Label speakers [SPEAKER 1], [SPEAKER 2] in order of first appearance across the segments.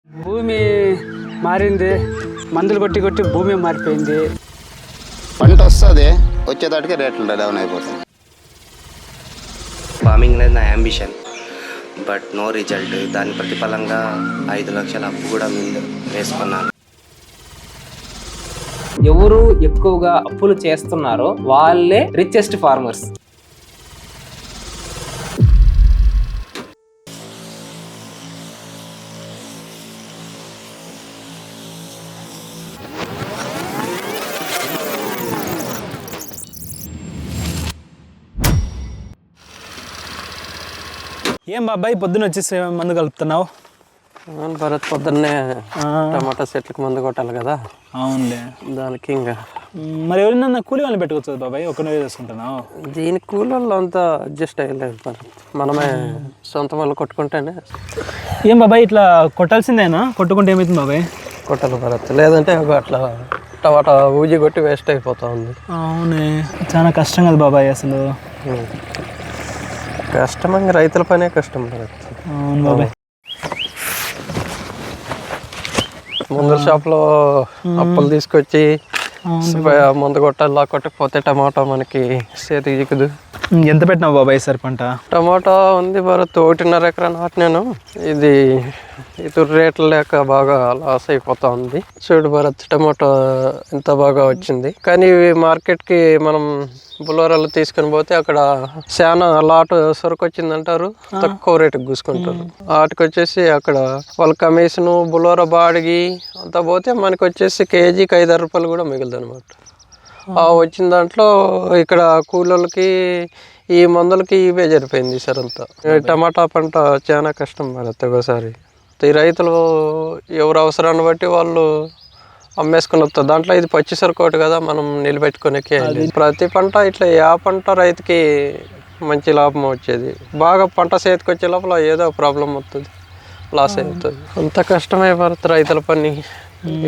[SPEAKER 1] భూమి మారింది, మందులు కొట్టి కొట్టి భూమి మారిపోయింది.
[SPEAKER 2] పంట వస్తుంది, వచ్చేదాటికి రేట్లు డౌన్ అయిపోతాయి.
[SPEAKER 3] ఫార్మింగ్ అనేది నా అంబిషన్, బట్ నో రిజల్ట్. దాని ప్రతిఫలంగా 5 లక్షల అప్పు కూడా వేసుకున్నాను.
[SPEAKER 4] ఎవరు ఎక్కువగా అప్పులు చేస్తున్నారో వాళ్ళే రిచెస్ట్ ఫార్మర్స్.
[SPEAKER 1] ఏం బాబాయ్ పొద్దున్న వచ్చేసి మందు కలుపుతున్నావు?
[SPEAKER 5] భరత్ పొద్దున్నే టమాటా చెట్లకు మందు కొట్టాలి కదా.
[SPEAKER 1] అవునులే,
[SPEAKER 5] దానికి ఇంకా
[SPEAKER 1] మరి ఎవరైనా కూలి వాళ్ళని పెట్టుకోవచ్చు కదా బాబాయ్, ఒక్కనే చేసుకుంటున్నావు?
[SPEAKER 5] దీని కూలీళ్ళు అంతా అడ్జస్ట్ అయ్యలేదు భరత్, మనమే సొంత వాళ్ళు కొట్టుకుంటేనే.
[SPEAKER 1] ఏం బాబాయ్ ఇట్లా కొట్టాల్సిందేనా? కొట్టుకుంటే ఏమవుతుంది బాబాయ్?
[SPEAKER 5] కొట్టాలి భరత్, లేదంటే అట్లా టమాటా ఊజి కొట్టి వేస్ట్ అయిపోతా ఉంది.
[SPEAKER 1] అవునే, చాలా కష్టం కదా బాబాయ్ అసలు.
[SPEAKER 5] కష్టం, ఇంకా రైతుల పనే కష్టం భరత్.
[SPEAKER 1] అవును బాబాయ్.
[SPEAKER 5] ముందర షాప్లో అప్పులు తీసుకొచ్చి మందు కొట్టాలి, కొట్టకపోతే టమాటా మనకి చేతికి చిక్కుదు.
[SPEAKER 1] ఎంత పెట్టినావు బాబాయ్ సార్ పంట?
[SPEAKER 5] టమాటా ఉంది భరత్, 1.5 ఎకరా నాటినాను. ఇది రేట్లు లేక బాగా లాస్ అయిపోతా ఉంది. చూడు భరత్, టమాటా ఎంత బాగా వచ్చింది. కానీ మార్కెట్కి మనం బులోరాలు తీసుకొని పోతే అక్కడ చాలా లాట్ సరుకు వచ్చింది అంటారు, తక్కువ రేటుకి కూసుకుంటారు. వాటికి వచ్చేసి అక్కడ వాళ్ళ కమిషన్ బులోరా బాడిగి అంతా పోతే మనకి వచ్చేసి కేజీకి 5 రూపాయలు కూడా మిగులుతుంది అనమాట. వచ్చిన దాంట్లో ఇక్కడ కూలీలకి ఈ మందులకి ఇవే జరిపోయింది సార్ అంతా. టమాటా పంట చాలా కష్టం భరత్. ఒకసారి ఈ రైతులు ఎవరు అవసరాన్ని బట్టి వాళ్ళు అమ్మేసుకుని వస్తారు. దాంట్లో ఇది పచ్చి సరుకోటి కదా, మనం నిలబెట్టుకునేకే. ప్రతి పంట ఇట్లా ఏ పంట రైతుకి మంచి లాభం వచ్చేది. బాగా పంట చేతికి వచ్చే లోపల ఏదో ప్రాబ్లం వస్తుంది, లాస్ అవుతుంది. అంత కష్టమే భరత్ రైతుల పని.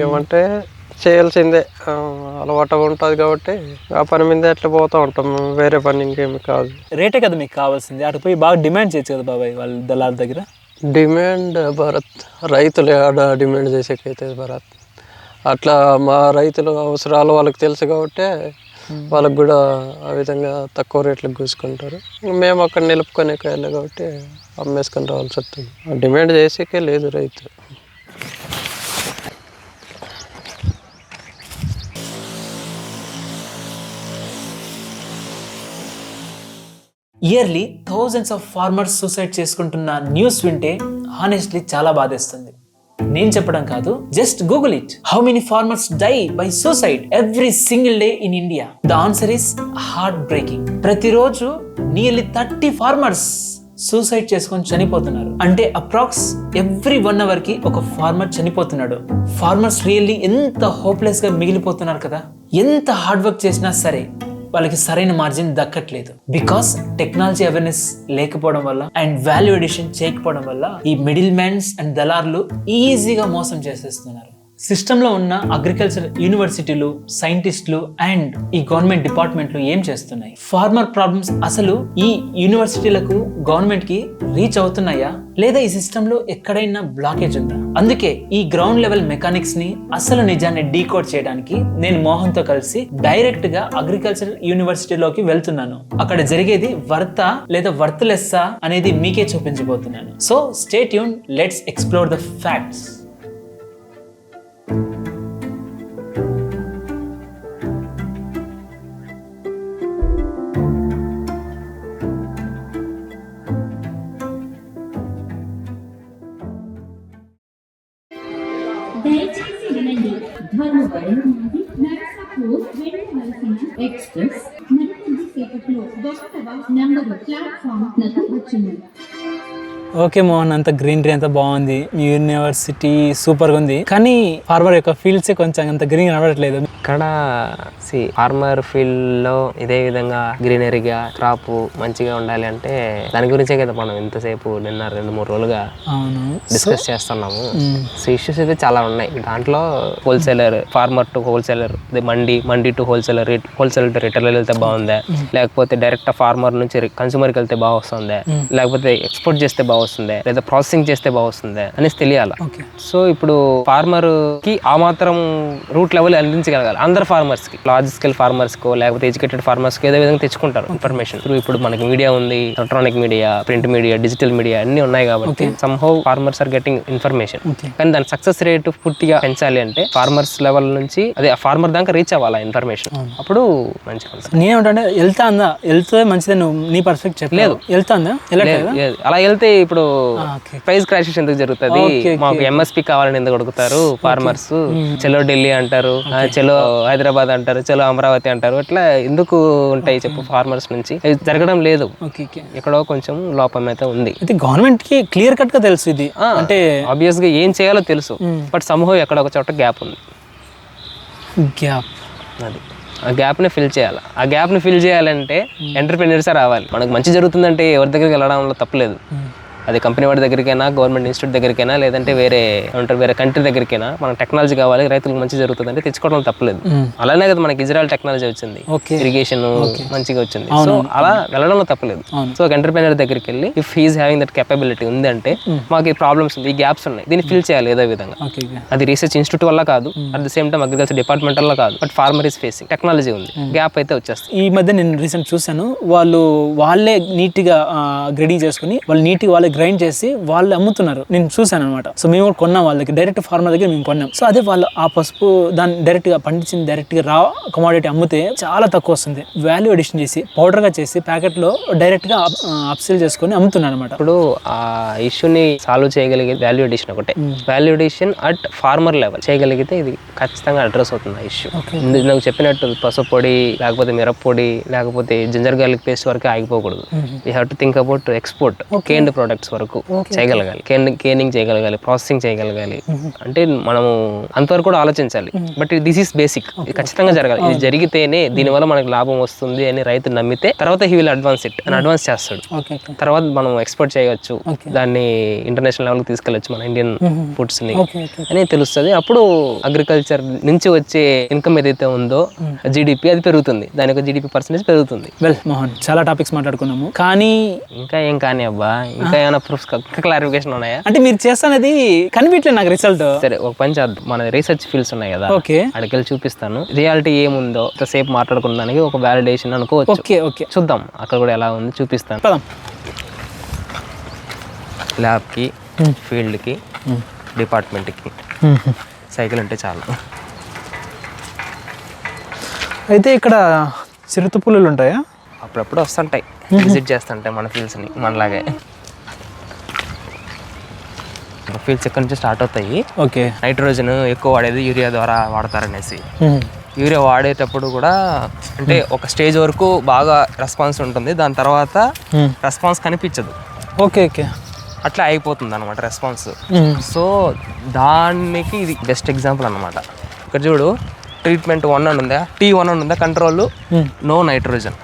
[SPEAKER 5] ఏమంటే చేయాల్సిందే, అలవాటు ఉంటుంది కాబట్టి ఆ పని మీద ఎట్లా పోతూ ఉంటాం, వేరే పని ఇంకేమి కాదు.
[SPEAKER 1] రేటే కదా మీకు కావాల్సింది, అటు పోయి బాగా డిమాండ్ చేయొచ్చు కదా బాబాయ్ వాళ్ళ దళాల దగ్గర.
[SPEAKER 5] డిమాండ్ భరత్, రైతులు ఆడ డిమాండ్ చేసేకైతే భరత్. అట్లా మా రైతుల అవసరాలు వాళ్ళకి తెలుసు కాబట్టి వాళ్ళకి కూడా ఆ విధంగా తక్కువ రేట్లకు కూసుకుంటారు. మేము అక్కడ నిలుపుకునే కాయలు కాబట్టి అమ్మేసుకొని రావాల్సి వస్తుంది. డిమాండ్ చేసేకే లేదు రైతు.
[SPEAKER 6] Yearly thousands of farmers suicide చేసుకుంటున్న న్యూస్ వింటే హానెస్ట్లీ చాలా బాధేస్తుంది. నేను చెప్పడం కాదు, just Google it. How many farmers die by suicide every single day in India? The answer is heart breaking. ప్రతిరోజు నియర్లీ 30 ఫార్మర్స్ సూసైడ్ చేసుకొని చనిపోతున్నారు. అంటే అప్రాక్స్ ఎవ్రీ 1 hour కి ఒక ఫార్మర్ చనిపోతున్నాడు. ఫార్మర్స్ రియల్లీ ఎంత హోప్లెస్ గా మిగిలిపోతున్నారు కదా. ఎంత హార్డ్ వర్క్ చేసినా సరే వాళ్ళకి సరైన మార్జిన్ దక్కట్లేదు. బికాస్ టెక్నాలజీ అవేర్నెస్ లేకపోవడం వల్ల అండ్ వాల్యూ ఎడిషన్ చేయకపోవడం వల్ల ఈ మిడిల్ మ్యాన్స్ అండ్ దళార్లు ఈజీగా మోసం చేసేస్తున్నారు. సిస్టంలో ఉన్న అగ్రికల్చర్ యూనివర్సిటీలు, సైంటిస్టులు అండ్ ఈ గవర్నమెంట్ డిపార్ట్మెంట్లు ఏం చేస్తున్నాయి? ఫార్మర్ ప్రాబ్లమ్స్ అసలు ఈ యూనివర్సిటీలకు, గవర్నమెంట్ కి రీచ్ అవుతున్నాయా, లేదా ఈ సిస్టంలో ఎక్కడైనా బ్లాకేజ్ ఉందా? అందుకే ఈ గ్రౌండ్ లెవెల్ మెకానిక్స్ ని, అసలు నిజాన్ని డీకోడ్ చేయడానికి నేను మోహన్ తో కలిసి డైరెక్ట్ గా అగ్రికల్చర్ యూనివర్సిటీలోకి వెళ్తున్నాను. అక్కడ జరిగేది వర్తా లేదా వర్త్లెస్సా అనేది మీకే చూపించబోతున్నాను. So stay tune, let's explore the facts.
[SPEAKER 7] దయచేసి వినండి, ధర్మవరం నుండి నర్సాపూర్ వెళ్ళవలసిన ఎక్స్ప్రెస్ మరికొద్ది సేపట్లో 1వ నంబరు ప్లాట్ఫామ్ నకు వచ్చింది.
[SPEAKER 1] ఓకే మోహన్, అంత గ్రీనరీ అంతా బాగుంది, మీ యూనివర్సిటీ సూపర్గా ఉంది. కానీ ఫార్మర్ యొక్క ఫీల్డ్స్ కొంచెం అంత గ్రీన్ కనబడట్లేదు.
[SPEAKER 4] ఇక్కడ ఫార్మర్ ఫీల్డ్ లో ఇదే విధంగా గ్రీనరీగా క్రాప్ మంచిగా ఉండాలి అంటే దాని గురించే కదా మనం ఇంతసేపు నిన్న 2-3 రోజులుగా
[SPEAKER 6] అవును
[SPEAKER 4] డిస్కస్ చేస్తున్నాము. సో ఇష్యూస్ అయితే చాలా ఉన్నాయి. దాంట్లో wholesaler, farmer to wholesaler, mandi to wholesaler, wholesaler to retailer వెళ్తే బాగుందా, లేకపోతే డైరెక్ట్ ఫార్మర్ నుంచి కన్సూమర్కి వెళ్తే బాగా వస్తుందా, లేకపోతే ఎక్స్పోర్ట్ చేస్తే బాగా వస్తుందా, లేదా ప్రాసెసింగ్ చేస్తే బాగా వస్తుందా అనేసి తెలియాలి. సో ఇప్పుడు ఫార్మర్ కి ఆ మాత్రం రూట్ లెవెల్ అందించగలగాలి అందరు ఫార్మర్స్ కి. లార్జ్ స్కేల్ ఫార్మర్స్ కో లేకపోతే ఎడ్యుకేటెడ్ ఫార్మర్స్ కి ఏదో విధంగా తెచ్చుకుంటారు ఇన్ఫర్మేషన్. ఇప్పుడు మనకి మీడియా ఉంది, electronic media, print media, digital media అన్ని ఉన్నాయి కాబట్టి somehow farmers are getting information. కానీ దాని సక్సెస్ రేట్ పూర్తిగా పెంచాలి అంటే ఫార్మర్స్ లెవెల్ నుంచి అదే ఫార్మర్ దాకా రీచ్ అవ్వాలి ఇన్ఫర్మేషన్. అప్పుడు మంచిగా ఉంటుంది.
[SPEAKER 6] నేనేమంటే వెళ్తే మంచిది నీ పర్ఫెక్ట్ చెప్పలేదు. వెళ్తాందా
[SPEAKER 4] అలా వెళ్తే ఇప్పుడు ప్రైస్ క్రాషెస్ ఎందుకు జరుగుతుంది? మాకు ఎంఎస్పి కావాలని ఎందుకు అడుగుతారు ఫార్మర్స్? చలో ఢిల్లీ అంటారు, చలో హైదరాబాద్ అంటారు, చలో అమరావతి అంటారు. అట్లా ఎందుకు ఉంటాయి చెప్పు ఫార్మర్స్ నుంచి? జరగడం లేదు. ఎక్కడో కొంచెం లోపం అయితే ఉంది.
[SPEAKER 6] గవర్నమెంట్ కి క్లియర్ కట్ గా తెలుసు ఇది, అంటే
[SPEAKER 4] ఆబ్వియస్ గా ఏం చేయాలో తెలుసు. బట్ సమ్హౌ ఎక్కడ ఒక చోట గ్యాప్ ఉంది. అది ఆ గ్యాప్ని ఫిల్ చేయాలి. ఆ గ్యాప్ని ఫిల్ చేయాలంటే ఎంటర్‌ప్రెన్యూర్సే రావాలి. మనకు మంచి జరుగుతుందంటే ఎవరి దగ్గరికి వెళ్ళడంలో తప్పలేదు. అది కంపెనీ వాడి దగ్గరికైనా, గవర్నమెంట్ ఇన్స్టిట్యూట్ దగ్గరికైనా, లేదంటే వేరే కంట్రీ దగ్గరికైనా మనకు టెక్నాలజీ కావాలి, రైతులకు మంచి జరుగుతుందంటే తెచ్చుకోవడం తప్పలేదు. అలానే కదా మనకి ఇజ్రాయెల్ టెక్నాలజీ వచ్చింది, ఇరిగేషన్ మంచిగా వచ్చింది. సో అలా వెళ్ళడంలో తప్పలేదు. సో ఒక ఎంటర్‌ప్రెన్యూర్ దగ్గరికి వెళ్ళి if he is having that capability ఉంది అంటే మాకు ఈ ప్రాబ్లమ్స్ ఉంది, ఈ గ్యాప్స్ ఉన్నాయి, దీన్ని ఫిల్ చేయాలి ఏదో విధంగా. అది రీసెర్చ్ ఇన్స్టిట్యూట్ వల్ల కాదు, at the same time agriculture department వల్ల కాదు, but farmer is facing technology ఉంది, గ్యాప్ అయితే వచ్చేస్తుంది.
[SPEAKER 6] ఈ మధ్య నేను రీసెంట్ చూసాను, వాళ్ళే నీట్ గా గ్రేడింగ్ చేసుకుని వాళ్ళు నీట్ గా గ్రైండ్ చేసి వాళ్ళు అమ్ముతున్నారు. నేను చూసాను అనమాట. సో మేము కూడా కొన్నాం వాళ్ళ దగ్గర, డైరెక్ట్ ఫార్మర్ దగ్గర మేము కొన్నాం. సో అదే వాళ్ళు ఆ పసుపు దాన్ని డైరెక్ట్ గా పండించింది డైరెక్ట్ గా రా కమోడిటీ అమ్మితే చాలా తక్కువ వస్తుంది. వాల్యూ అడిషన్ చేసి పౌడర్ గా చేసి ప్యాకెట్ లో డైరెక్ట్ గా అప్సెల్ చేసుకుని అమ్ముతున్నారు అనమాట.
[SPEAKER 4] ఇప్పుడు ఆ ఇష్యూని సాల్వ్ చేయగలిగే వాల్యూ అడిషన్ ఒకటే. Value addition at farmer level చేయగలిగితే ఇది ఖచ్చితంగా అడ్రస్ అవుతుంది ఆ ఇష్యూ. నాకు చెప్పినట్టు పసుపు పొడి, లేకపోతే మిరప్పొడి, లేకపోతే జింజర్ గార్లిక్ పేస్ట్ వరకు ఆగిపోకూడదు. We have to think about export, canned products వరకు చేయగలగాలి, కేనింగ్ చేయగలగాలి, ప్రాసెసింగ్ చేయగలగాలి. అంటే మనము అంతవరకు కూడా ఆలోచించాలి. బట్ దిస్ ఈస్ బేసిక్, ఇది ఖచ్చితంగా జరగాలి. ఇది జరిగితేనే దీనివల్ల మనకి లాభం వస్తుంది అని రైతు నమ్మితే తర్వాత హీ విల్ అడ్వాన్స్ ఇట్ అని అడ్వాన్స్ చేస్తాడు. తర్వాత మనం ఎక్స్పోర్ట్ చేయవచ్చు, దాన్ని ఇంటర్నేషనల్ లెవెల్కి తీసుకెళ్ళచ్చు మన ఇండియన్ ఫుడ్స్ ని అని తెలుస్తుంది. అప్పుడు అగ్రికల్చర్ నుంచి వచ్చే ఇన్కమ్ ఏదైతే ఉందో జీడిపి అది పెరుగుతుంది, దాని యొక్క జీడిపి పర్సెంటేజ్ పెరుగుతుంది.
[SPEAKER 6] వెల్ మోహన్, చాలా టాపిక్స్ మాట్లాడుకున్నాము, కానీ
[SPEAKER 4] ఇంకా ఏం కానీ అబ్బా, ఇంకా ఏమైనా ప్రూఫ్స్ క్లారిఫికేషన్ ఉన్నాయా?
[SPEAKER 6] అంటే మీరు చేస్తానది కనిపించలేదు నాకు రిజల్ట్.
[SPEAKER 4] సరే ఒక పని చేద్దాం, మన రీసెర్చ్ ఫీల్డ్స్ ఉన్నాయి కదా, అక్కడికి చూపిస్తాను. రియాలిటీ ఏముందో సేపు మాట్లాడుకున్నానికి ఒక వ్యాలిడేషన్ అనుకోవచ్చు. చూద్దాం అక్కడ కూడా ఎలా ఉంది చూపిస్తాను. ల్యాబ్కి, ఫీల్డ్కి, డిపార్ట్మెంట్కి సైకిల్ ఉంటే చాలు.
[SPEAKER 6] అయితే ఇక్కడ చిరుత పులులు ఉంటాయా?
[SPEAKER 4] అప్పుడప్పుడు వస్తుంటాయి, విజిట్ చేస్తుంటాయి మన ఫీల్డ్స్ని. మనలాగే ఫీల్డ్స్ ఎక్కడి నుంచి స్టార్ట్ అవుతాయి.
[SPEAKER 6] ఓకే,
[SPEAKER 4] నైట్రోజన్ ఎక్కువ వాడేది యూరియా ద్వారా వాడతారనేసి. యూరియా వాడేటప్పుడు కూడా అంటే ఒక స్టేజ్ వరకు బాగా రెస్పాన్స్ ఉంటుంది, దాని తర్వాత రెస్పాన్స్ కనిపించదు.
[SPEAKER 6] ఓకే ఓకే,
[SPEAKER 4] అట్లా అయిపోతుంది అనమాట రెస్పాన్స్. సో దానికి ఇది బెస్ట్ ఎగ్జాంపుల్ అనమాట. ఇక్కడ చూడు, ట్రీట్మెంట్ 1 అని ఉందా, T1 అని ఉందా, control no nitrogen.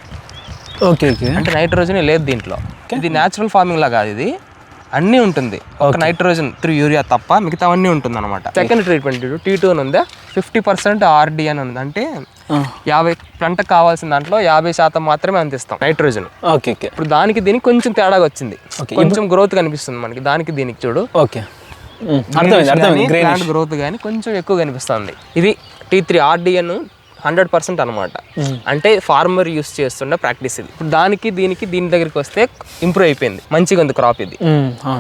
[SPEAKER 6] Okay okay,
[SPEAKER 4] అంటే నైట్రోజన్ లేదు దీంట్లో. ఇది న్యాచురల్ ఫార్మింగ్ లా కాదు, ఇది అన్నీ ఉంటుంది. ఒక నైట్రోజన్ త్రూ యూరియా తప్ప మిగతావన్నీ ఉంటుంది అనమాట. సెకండ్ ట్రీట్మెంట్ T2 అని ఉందా, 50% RD అని ఉంది. అంటే 50 పంటకు కావాల్సిన దాంట్లో 50% మాత్రమే అందిస్తాం నైట్రోజన్.
[SPEAKER 6] ఓకే ఓకే,
[SPEAKER 4] ఇప్పుడు దానికి దీనికి కొంచెం తేడాగా వచ్చింది, కొంచెం గ్రోత్ కనిపిస్తుంది మనకి. దానికి దీనికి చూడు,
[SPEAKER 6] ఓకే
[SPEAKER 4] ప్లాంట్ గ్రోత్ కానీ కొంచెం ఎక్కువ కనిపిస్తుంది. ఇది T3 RDN 100% అనమాట. అంటే ఫార్మర్ యూస్ చేస్తున్న ప్రాక్టీస్ ఇది. ఇప్పుడు దానికి దీనికి దీని దగ్గరికి వస్తే ఇంప్రూవ్ అయిపోయింది, మంచిగా ఉంది క్రాప్. ఇది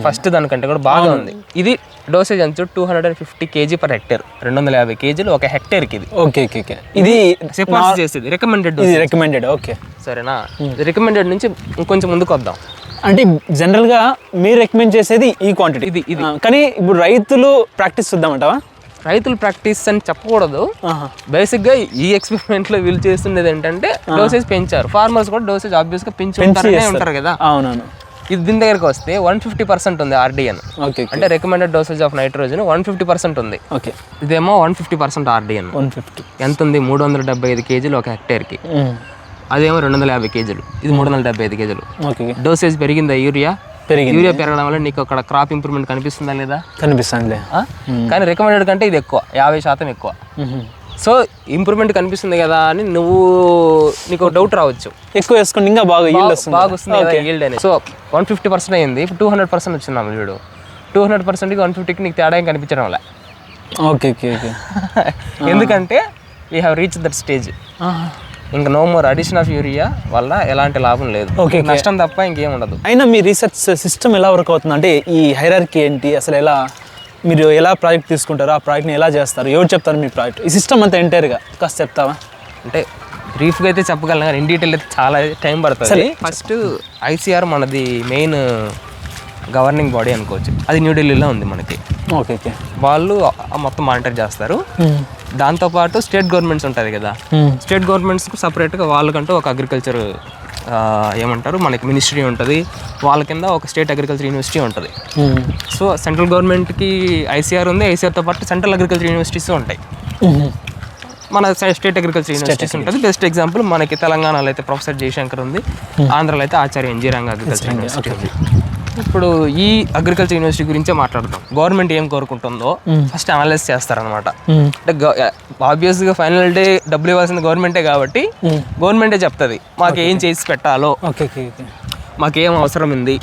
[SPEAKER 4] ఫస్ట్ దానికంటే కూడా బాగా ఉంది. ఇది డోసేజ్ అంచు 250 kg per hectare, 250 kg ఒక హెక్టేర్కి. ఇది
[SPEAKER 6] ఓకే ఓకే, ఇది
[SPEAKER 4] సిఫార్సు చేసేది రికమెండెడ్. ఓకే సరేనా, రికమెండెడ్ నుంచి ఇంకొంచెం ముందుకు వద్దాం.
[SPEAKER 6] అంటే జనరల్ గా మీరు రికమెండ్ చేసేది ఈ క్వాంటిటీ ఇది. కానీ ఇప్పుడు రైతులు ప్రాక్టీస్ చూద్దామంటావా?
[SPEAKER 4] రైతులు ప్రాక్టీస్ అని చెప్పకూడదు. బేసిక్ గా ఈ ఎక్స్పెరిమెంట్ లో వీళ్ళు చేస్తున్నది ఏంటంటే డోసేజ్ పెంచారు. ఫార్మర్స్ కూడా డోసేజ్ ఆబ్వియస్ గా పెంచుకుంటారు కదా.
[SPEAKER 6] అవునవును.
[SPEAKER 4] ఇది దీని దగ్గరికి వస్తే 150% ఉంది RDN.
[SPEAKER 5] ఓకే
[SPEAKER 4] అంటే రికమెండెడ్ డోసేజ్ ఆఫ్ నైట్రోజన్ 150% ఉంది.
[SPEAKER 5] ఓకే
[SPEAKER 4] ఇదేమో 150% RDN.
[SPEAKER 5] 150
[SPEAKER 4] ఎంత ఉంది? 375 కేజీలు ఒక హెక్టేర్కి. అదేమో 250 కేజీలు, ఇది 375 కేజీలు.
[SPEAKER 5] ఓకే
[SPEAKER 4] డోసేజ్ పెరిగిందా? యూరియా
[SPEAKER 5] పెరిగింది.
[SPEAKER 4] పెరగడం వల్ల నీకు అక్కడ క్రాప్ ఇంప్రూవ్మెంట్ కనిపిస్తుందా లేదా?
[SPEAKER 5] కనిపిస్తుందిలే.
[SPEAKER 4] కానీ రికమెండెడ్ కంటే ఇది ఎక్కువ, 50% ఎక్కువ. సో ఇంప్రూవ్మెంట్ కనిపిస్తుంది కదా అని నీకు డౌట్ రావచ్చు,
[SPEAKER 5] ఎక్కువ వేసుకుంటే ఇంకా బాగా ఈల్డ్ వస్తుంది.
[SPEAKER 4] బాగా వస్తుంది కదా ఈల్డ్ అని. సో 150% అయింది, ఇప్పుడు 200% వచ్చిందాము చూడు. 200%కి 150కి నీకు తేడా ఏం కనిపించడం వల్ల.
[SPEAKER 5] Okay okay okay.
[SPEAKER 4] ఎందుకంటే we have reach that stage. ఇంకా no more addition of urea వల్ల ఎలాంటి లాభం లేదు, నష్టం తప్ప ఇంకేం ఉండదు.
[SPEAKER 8] అయినా మీ రీసెర్చ్ సిస్టమ్ ఎలా వర్క్ అవుతుంది అంటే ఈ హైరార్కీ ఏంటి, అసలు ఎలా మీరు ఎలా ప్రాజెక్ట్ తీసుకుంటారు, ఆ ప్రాజెక్ట్ని ఎలా చేస్తారు, ఎవరు చెప్తారు మీ ప్రాజెక్ట్, ఈ సిస్టమ్ అంతా ఎంటైర్గా కాస్త చెప్తావా?
[SPEAKER 4] అంటే బ్రీఫ్గా అయితే చెప్పగలను కానీ ఇన్ డీటెయిల్ అయితే చాలా టైం పడుతుంది. ఫస్ట్ ICR మనది మెయిన్ గవర్నింగ్ బాడీ అనుకోవచ్చు, అది న్యూఢిల్లీలో ఉంది మనకి.
[SPEAKER 8] Okay okay.
[SPEAKER 4] వాళ్ళు మొత్తం మానిటర్ చేస్తారు. దాంతోపాటు స్టేట్ గవర్నమెంట్స్ ఉంటుంది కదా, స్టేట్ గవర్నమెంట్స్కి సపరేట్గా వాళ్ళకంటూ ఒక అగ్రికల్చర్ ఏమంటారు మనకి మినిస్ట్రీ ఉంటుంది, వాళ్ళ కింద ఒక స్టేట్ అగ్రికల్చర్ యూనివర్సిటీ ఉంటుంది. సో సెంట్రల్ గవర్నమెంట్కి ICR ఉంది, ICRతో పాటు సెంట్రల్ అగ్రికల్చర్ యూనివర్సిటీస్ ఉంటాయి. మన స్టేట్ అగ్రికల్చర్ యూనివర్సిటీస్ ఉంటుంది. బెస్ట్ ఎగ్జాంపుల్ మనకి తెలంగాణలో అయితే ప్రొఫెసర్ జయశంకర్ ఉంది, ఆంధ్రాలో అయితే ఆచార్య NG రంగ అగ్రికల్చర్ యూనివర్సిటీ ఉంది. ఇప్పుడు ఈ అగ్రికల్చర్ యూనివర్సిటీ గురించే మాట్లాడతాం. గవర్నమెంట్ ఏం కోరుకుంటుందో ఫస్ట్ అనలైజ్ చేస్తారనమాట. అంటే ఆబ్వియస్గా ఫైనల్ డే డబ్బులు ఇవ్వాల్సింది గవర్నమెంటే కాబట్టి గవర్నమెంటే చెప్తుంది మాకు ఏం చేసి పెట్టాలో, మాకేం అవసరం ఉంది.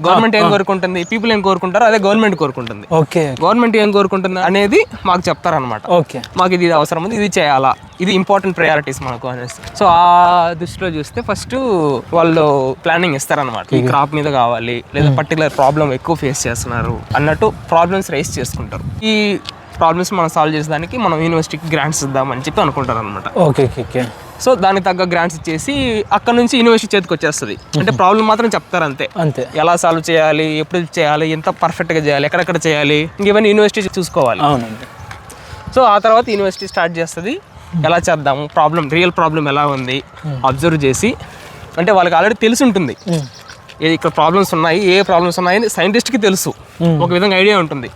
[SPEAKER 4] గవర్నమెంట్ ఏం కోరుకుంటుంది, పీపుల్ ఏం కోరుకుంటారో అదే గవర్నమెంట్ కోరుకుంటుంది.
[SPEAKER 8] ఓకే.
[SPEAKER 4] గవర్నమెంట్ ఏం కోరుకుంటుంది అనేది మాకు చెప్తారనమాట.
[SPEAKER 8] ఓకే,
[SPEAKER 4] మాకు ఇది అవసరం ఉంది, ఇది చేయాలా, ఇది ఇంపార్టెంట్ ప్రయారిటీస్ మనకు అనేసి. సో ఆ దృష్టిలో చూస్తే ఫస్ట్ వాళ్ళు ప్లానింగ్ ఇస్తారనమాట. ఈ క్రాప్ మీద కావాలి, లేదా పర్టికులర్ ప్రాబ్లం ఎక్కువ ఫేస్ చేస్తున్నారు అన్నట్టు ప్రాబ్లమ్స్ రైస్ చేసుకుంటారు. ఈ ప్రాబ్లమ్స్ మనం సాల్వ్ చేసేదానికి మనం యూనివర్సిటీకి గ్రాంట్స్ ఇద్దామని చెప్పి అనుకుంటారు అనమాట.
[SPEAKER 8] Okay okay.
[SPEAKER 4] సో దానికి తగ్గ గ్రాంట్స్ ఇచ్చేసి అక్కడ నుంచి యూనివర్సిటీ చేతికి వచ్చేస్తుంది. అంటే ప్రాబ్లం మాత్రం చెప్తారు అంతే,
[SPEAKER 8] అంతే.
[SPEAKER 4] ఎలా సాల్వ్ చేయాలి, ఎప్పుడు చేయాలి, ఎంత పర్ఫెక్ట్గా చేయాలి, ఎక్కడెక్కడ చేయాలి, ఇంకేమైనా యూనివర్సిటీ చూసుకోవాలి.
[SPEAKER 8] అవునండి.
[SPEAKER 4] సో ఆ తర్వాత యూనివర్సిటీ స్టార్ట్ చేస్తుంది ఎలా చేద్దాము, రియల్ ప్రాబ్లం ఎలా ఉంది అబ్జర్వ్ చేసి. అంటే వాళ్ళకి ఆల్రెడీ తెలిసి ఉంటుంది ఇక్కడ ప్రాబ్లమ్స్ ఉన్నాయి, ఏ ప్రాబ్లమ్స్ ఉన్నాయని సైంటిస్ట్కి తెలుసు, ఒక విధంగా ఐడియా ఉంటుంది.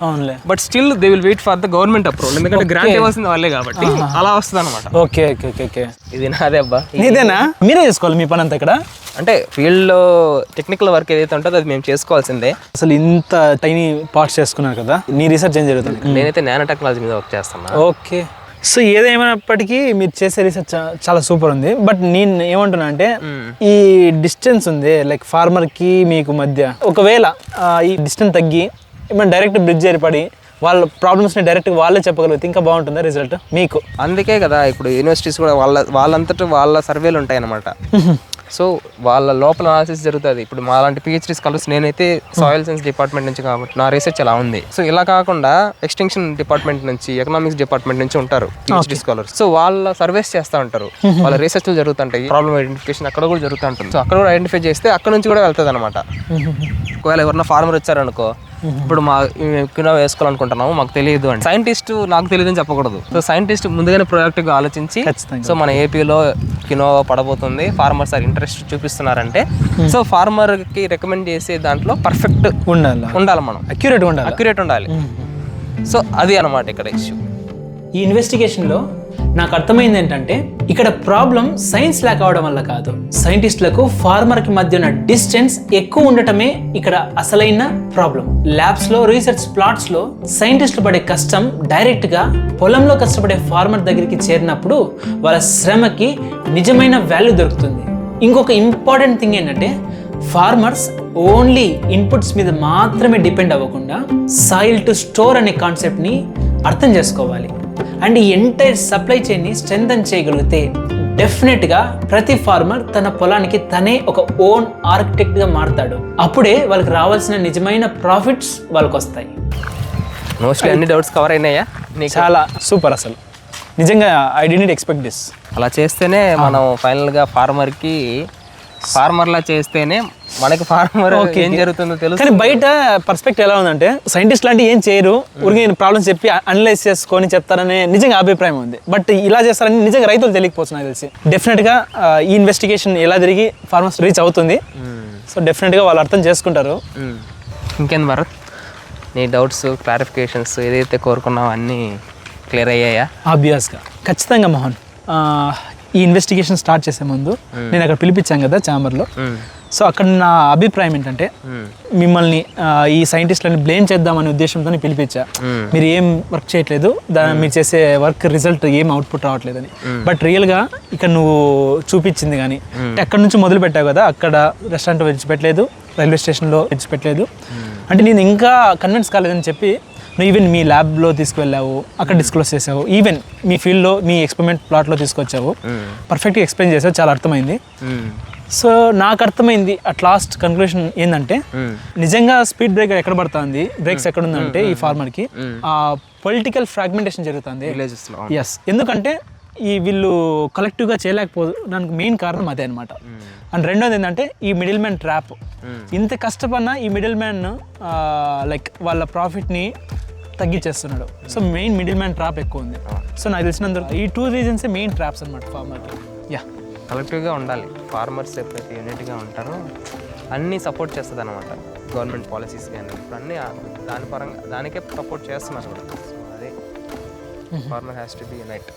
[SPEAKER 4] But still they will wait for the government approval, ఎందుకంటే గ్రాంట్ ఇవ్వాల్సింది వాళ్ళే కాబట్టి అలా వస్తుంది అనమాట.
[SPEAKER 8] Okay okay okay.
[SPEAKER 4] ఇది నాదే అబ్బా,
[SPEAKER 8] ఇదేనా మీరే చేసుకోవాలి మీ పని అంతా ఇక్కడ?
[SPEAKER 4] అంటే ఫీల్డ్లో టెక్నికల్ వర్క్ ఏదైతే ఉంటుందో అది మేము చేసుకోవాల్సిందే.
[SPEAKER 8] అసలు ఇంత టైనీ పార్ట్స్ చేసుకున్నారు కదా, నీ రీసెర్చ్ ఏం జరుగుతుంది?
[SPEAKER 4] నేనైతే నానో టెక్నాలజీ మీద వర్క్ చేస్తాను.
[SPEAKER 8] ఓకే. సో ఏదేమైనప్పటికీ మీరు చేసే రీసెర్చ్ చాలా సూపర్ ఉంది. బట్ నేను ఏమంటున్నా అంటే ఈ డిస్టెన్స్ ఉంది లైక్ ఫార్మర్కి మీకు మధ్య, ఒకవేళ ఈ డిస్టెన్స్ తగ్గి ఏమైనా డైరెక్ట్ బ్రిడ్జ్ ఏర్పడి వాళ్ళ ప్రాబ్లమ్స్ని డైరెక్ట్గా వాళ్ళే చెప్పగలిగితే ఇంకా బాగుంటుందా రిజల్ట్ మీకు?
[SPEAKER 4] అందుకే కదా ఇప్పుడు యూనివర్సిటీస్ కూడా వాళ్ళంతటా వాళ్ళ సర్వేలు ఉంటాయి అన్నమాట. సో వాళ్ళ లోపల అనాలిసిస్ జరుగుతుంది. ఇప్పుడు మా లాంటి PhD స్కాలర్స్, నేనైతే సాయిల్ సైన్స్ డిపార్ట్మెంట్ నుంచి కాబట్టి నా రీసెర్చ్ అలా ఉంది. సో ఇలా కాకుండా ఎక్స్టెన్షన్ డిపార్ట్మెంట్ నుంచి, ఎకనామిక్స్ డిపార్ట్మెంట్ నుంచి ఉంటారు PhD స్కాలర్స్. సో వాళ్ళ సర్వేస్ చేస్తూ ఉంటారు, వాళ్ళ రీసెర్చ్లు జరుగుతుంటాయి, ప్రాబ్లమ్ ఐడెంటిఫికేషన్ అక్కడ కూడా జరుగుతూ ఉంటుంది. సో అక్కడ కూడా ఐడెంటిఫై చేస్తే అక్కడ నుంచి కూడా వెళ్తుంది అనమాట. ఒకవేళ ఎవరన్నా ఫార్మర్ వచ్చారనుకో, ఇప్పుడు మా కినో వేసుకోవాలనుకుంటున్నాము, మాకు తెలియదు అంటే సైంటిస్ట్ నాకు తెలియదు అని చెప్పకూడదు. సో సైంటిస్ట్ ముందుగానే ప్రొయాక్టివ్గా ఆలోచించి, సో మన ఏపీలో కినో పడబోతుంది, ఫార్మర్స్ ఇంట్రెస్ట్ చూపిస్తున్నారంటే, సో ఫార్మర్కి రికమెండ్ చేసే దాంట్లో పర్ఫెక్ట్ ఉండాలి, మనం అక్యురేట్ ఉండాలి. సో అది అన్నమాట ఇక్కడ ఇష్యూ.
[SPEAKER 6] ఈ ఇన్వెస్టిగేషన్లో నాకు అర్థమైంది ఏంటంటే, ఇక్కడ ప్రాబ్లం సైన్స్ ల్యాక్ అవడం వల్ల కాదు, సైంటిస్టులకు ఫార్మర్కి మధ్య ఉన్న డిస్టెన్స్ ఎక్కువ ఉండటమే ఇక్కడ అసలైన ప్రాబ్లం. ల్యాబ్స్లో, రీసెర్చ్ ప్లాట్స్లో సైంటిస్టులు పడే కష్టం డైరెక్ట్గా పొలంలో కష్టపడే ఫార్మర్ దగ్గరికి చేరినప్పుడు వాళ్ళ శ్రమకి నిజమైన వాల్యూ దొరుకుతుంది. ఇంకొక ఇంపార్టెంట్ థింగ్ ఏంటంటే, ఫార్మర్స్ ఓన్లీ ఇన్పుట్స్ మీద మాత్రమే డిపెండ్ అవ్వకుండా సాయిల్ టు స్టోర్ అనే కాన్సెప్ట్ని అర్థం చేసుకోవాలి. అండ్ ఈ ఎంటైర్ సప్లై చైన్ని స్ట్రెంథన్ చేయగలిగితే డెఫినెట్గా ప్రతి ఫార్మర్ తన పొలానికి తనే ఒక ఓన్ ఆర్కిటెక్ట్గా మారుతాడు. అప్పుడే వాళ్ళకి రావాల్సిన నిజమైన ప్రాఫిట్స్ వాళ్ళకి వస్తాయి.
[SPEAKER 4] మోస్ట్లీ అన్ని డౌట్స్ కవర్ అయినాయా?
[SPEAKER 8] చాలా సూపర్. అసలు నిజంగా ఐ డిడ్ంట్ ఎక్స్పెక్ట్ దిస్.
[SPEAKER 4] అలా చేస్తేనే మనం ఫైనల్గా ఫార్మర్లా చేస్తేనే మనకి ఫార్మర్ ఏం జరుగుతుందో తెలుసు.
[SPEAKER 8] కానీ బయట పర్స్పెక్ట్ ఎలా ఉందంటే, సైంటిస్ట్ లాంటి ఏం చేయరు, ఊరికి ప్రాబ్లమ్స్ చెప్పి అనలైజ్ చేసుకొని చెప్తారనే నిజంగా అభిప్రాయం ఉంది. బట్ ఇలా చేస్తారని నిజంగా రైతులు తెలియకపోవచ్చు నాకు తెలిసి. డెఫినెట్గా ఈ ఇన్వెస్టిగేషన్ ఎలా తిరిగి ఫార్మర్స్ రీచ్ అవుతుంది. సో డెఫినెట్గా వాళ్ళు అర్థం చేసుకుంటారు.
[SPEAKER 4] ఇంకేంది భరత్, నీ డౌట్స్ క్లారిఫికేషన్స్ ఏదైతే కోరుకున్నావో అన్నీ క్లియర్ అయ్యాయా?
[SPEAKER 8] ఆబ్వియస్గా ఖచ్చితంగా మోహన్. ఈ ఇన్వెస్టిగేషన్ స్టార్ట్ చేసే ముందు నేను అక్కడ పిలిపించాను కదా ఛాంబర్లో. సో అక్కడ నా అభిప్రాయం ఏంటంటే మిమ్మల్ని ఈ సైంటిస్ట్లని బ్లేమ్ చేద్దామనే ఉద్దేశంతో పిలిపించా. మీరు ఏం వర్క్ చేయట్లేదు, మీరు చేసే వర్క్ రిజల్ట్ ఏం అవుట్పుట్ రావట్లేదని. బట్ రియల్గా ఇక్కడ నువ్వు చూపించింది కానీ అక్కడ నుంచి మొదలు పెట్టావు కదా, అక్కడ రెస్టారెంట్ విడిచిపెట్టలేదు, రైల్వే స్టేషన్లో విడిచిపెట్టలేదు. అంటే నేను ఇంకా కన్విన్స్ కాలేదని చెప్పి నువ్వు ఈవెన్ మీ ల్యాబ్లో తీసుకువెళ్ళావు, అక్కడ డిస్క్లోజ్ చేసావు, ఈవెన్ మీ ఫీల్డ్లో మీ ఎక్స్పెరిమెంట్ ప్లాట్లో తీసుకొచ్చావు, పర్ఫెక్ట్గా ఎక్స్ప్లెయిన్ చేసావు, చాలా అర్థమైంది. సో నాకు అర్థమైంది అట్ లాస్ట్ కన్క్లూషన్ ఏంటంటే నిజంగా స్పీడ్ బ్రేకర్ ఎక్కడ పడుతుంది, బ్రేక్స్ ఎక్కడ ఉందంటే ఈ ఫార్మర్కి ఆ పొలిటికల్ ఫ్రాగ్మెంటేషన్ జరుగుతుంది విలేజెస్లో. ఎస్, ఎందుకంటే వీళ్ళు కలెక్టివ్గా చేయలేకపోవడానికి మెయిన్ కారణం అదే అనమాట. అండ్ రెండోది ఏంటంటే ఈ మిడిల్ మ్యాన్ ట్రాప్. ఇంత కష్టపడినా ఈ మిడిల్ మ్యాన్ లైక్ వాళ్ళ ప్రాఫిట్ని తగ్గించేస్తున్నాడు. So main middle man trap ఎక్కువ ఉంది. సో నాకు తెలిసినందుకు ఈ 2 రీజన్సే మెయిన్ ట్రాప్స్ అనమాట ఫార్మర్కి. యా,
[SPEAKER 4] కలెక్టివ్గా ఉండాలి. ఫార్మర్స్ ఎప్పుడైతే యూనిట్గా ఉంటారో అన్నీ సపోర్ట్ చేస్తుంది అనమాట. గవర్నమెంట్ పాలసీస్ కానీ ఇప్పుడు అన్నీ దాని పరంగా దానికే సపోర్ట్ చేస్తున్నారు కూడా. సో అదే farmer has to be unite.